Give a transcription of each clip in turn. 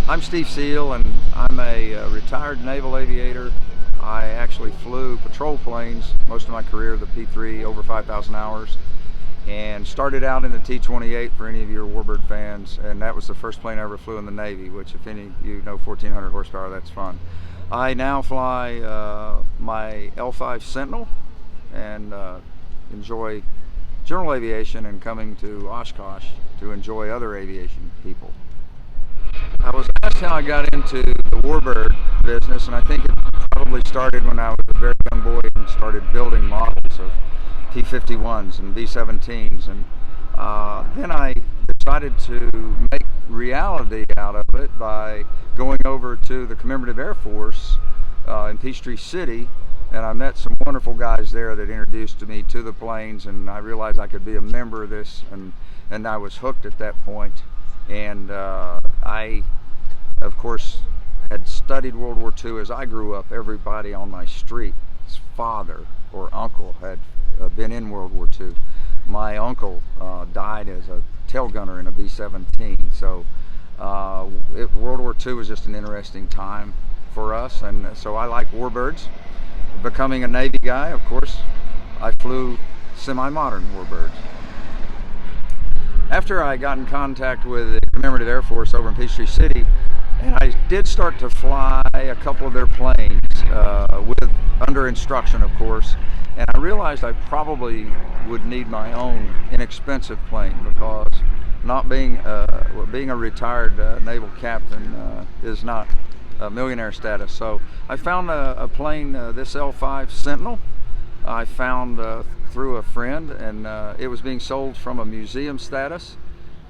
I'm Steve Seal, and I'm a retired naval aviator. I actually flew patrol planes most of my career, the P-3, over 5,000 hours, and started out in the T-28 for any of your warbird fans, and that was the first plane I ever flew in the Navy, which if any of you know 1,400 horsepower, that's fun. I now fly my L-5 Sentinel and enjoy general aviation and coming to Oshkosh to enjoy other aviation people. I was asked how I got into the warbird business, and I think it probably started when I was a very young boy and started building models of P-51s and B-17s, and then I decided to make reality out of it by going over to the Commemorative Air Force in Peachtree City, and I met some wonderful guys there that introduced me to the planes, and I realized I could be a member of this, and I was hooked at that point. And I, of course, had studied World War II. As I grew up, everybody on my street's father or uncle had been in World War II. My uncle died as a tail gunner in a B-17, so World War II was just an interesting time for us, and so I like warbirds. Becoming a Navy guy, of course, I flew semi-modern warbirds. After I got in contact with the Commemorative Air Force over in Peachtree City, and I did start to fly a couple of their planes under instruction, of course, and I realized I probably would need my own inexpensive plane, because not being a retired naval captain is not a millionaire status. So I found a plane, this L-5 Sentinel. I found through a friend, and it was being sold from a museum status,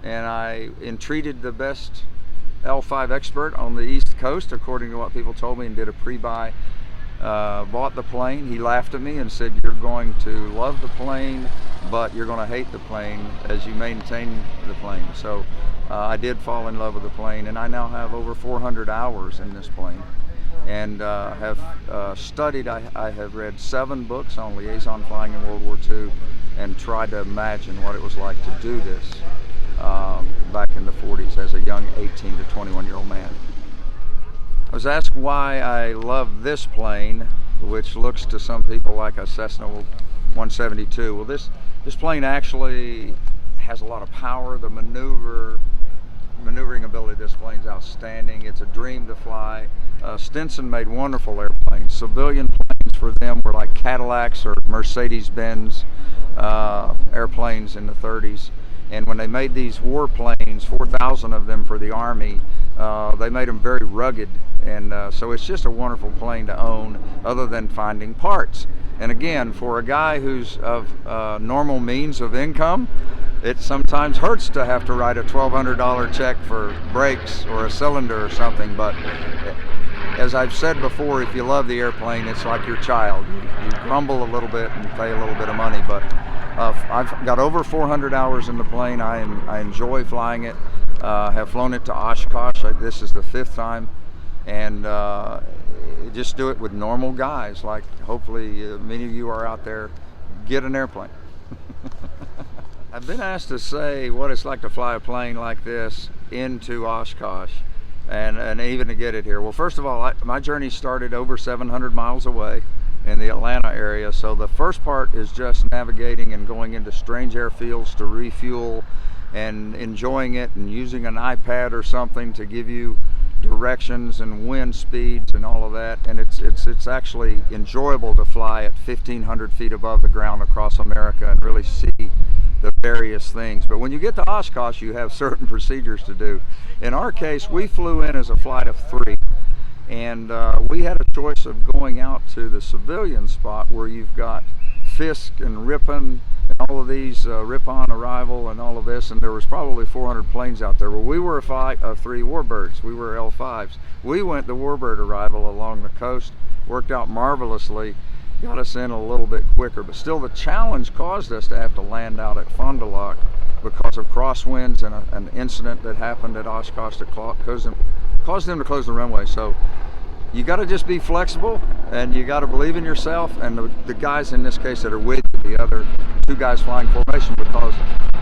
and I entreated the best L-5 expert on the East Coast, according to what people told me, and did a pre-buy. Bought the plane. He laughed at me and said, "You're going to love the plane, but you're going to hate the plane as you maintain the plane." So I did fall in love with the plane, and I now have over 400 hours in this plane, and have studied. I have read 7 books on liaison flying in World War II, and tried to imagine what it was like to do this back in the 40s as a young 18 to 21-year-old man. I was asked why I love this plane, which looks to some people like a Cessna 172. Well, this plane actually has a lot of power. The maneuvering ability of this plane is outstanding. It's a dream to fly. Stinson made wonderful airplanes. Civilian planes for them were like Cadillacs or Mercedes-Benz airplanes in the 30s. And when they made these warplanes, 4,000 of them for the Army, they made them very rugged. And so it's just a wonderful plane to own, other than finding parts. And again, for a guy who's of normal means of income, it sometimes hurts to have to write a $1,200 check for brakes or a cylinder or something. But as I've said before, if you love the airplane, it's like your child. You grumble a little bit and pay a little bit of money, but I've got over 400 hours in the plane. I enjoy flying it. Have flown it to Oshkosh. This is the 5th time, and just do it with normal guys. Like, hopefully many of you are out there. Get an airplane. I've been asked to say what it's like to fly a plane like this into Oshkosh, and even to get it here. Well, first of all, my journey started over 700 miles away in the Atlanta area, so the first part is just navigating and going into strange airfields to refuel and enjoying it, and using an iPad or something to give you directions and wind speeds and all of that. And it's actually enjoyable to fly at 1,500 feet above the ground across America and really see the various things. But when you get to Oshkosh, you have certain procedures to do. In our case, we flew in as a flight of 3, and we had a choice of going out to the civilian spot where you've got Fisk and Ripon and all of these, Ripon Arrival and all of this, and there was probably 400 planes out there. Well, we were a flight of 3 warbirds. We were L-5s. We went the warbird arrival along the coast, worked out marvelously, got us in a little bit quicker, but still the challenge caused us to have to land out at Fond du Lac because of crosswinds and an incident that happened at Oshkosh that caused them to close the runway. So you got to just be flexible, and you got to believe in yourself, and the guys in this case that are with you, the other 2 guys flying formation, because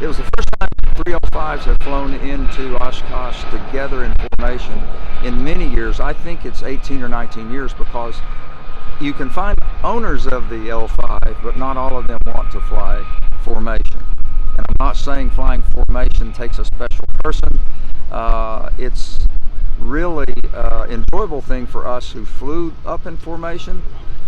it was the first time three L-5s have flown into Oshkosh together in formation in many years. I think it's 18 or 19 years, because you can find owners of the L-5, but not all of them want to fly formation. And I'm not saying flying formation takes a special person. It's really enjoyable thing for us who flew up in formation,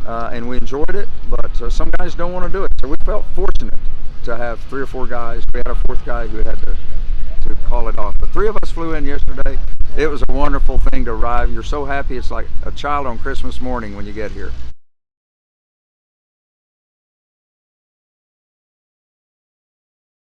and we enjoyed it, but some guys don't want to do it. So we felt fortunate to have 3 or 4 guys. We had a 4th guy who had to call it off. But 3 of us flew in yesterday. It was a wonderful thing to arrive. You're so happy. It's like a child on Christmas morning when you get here.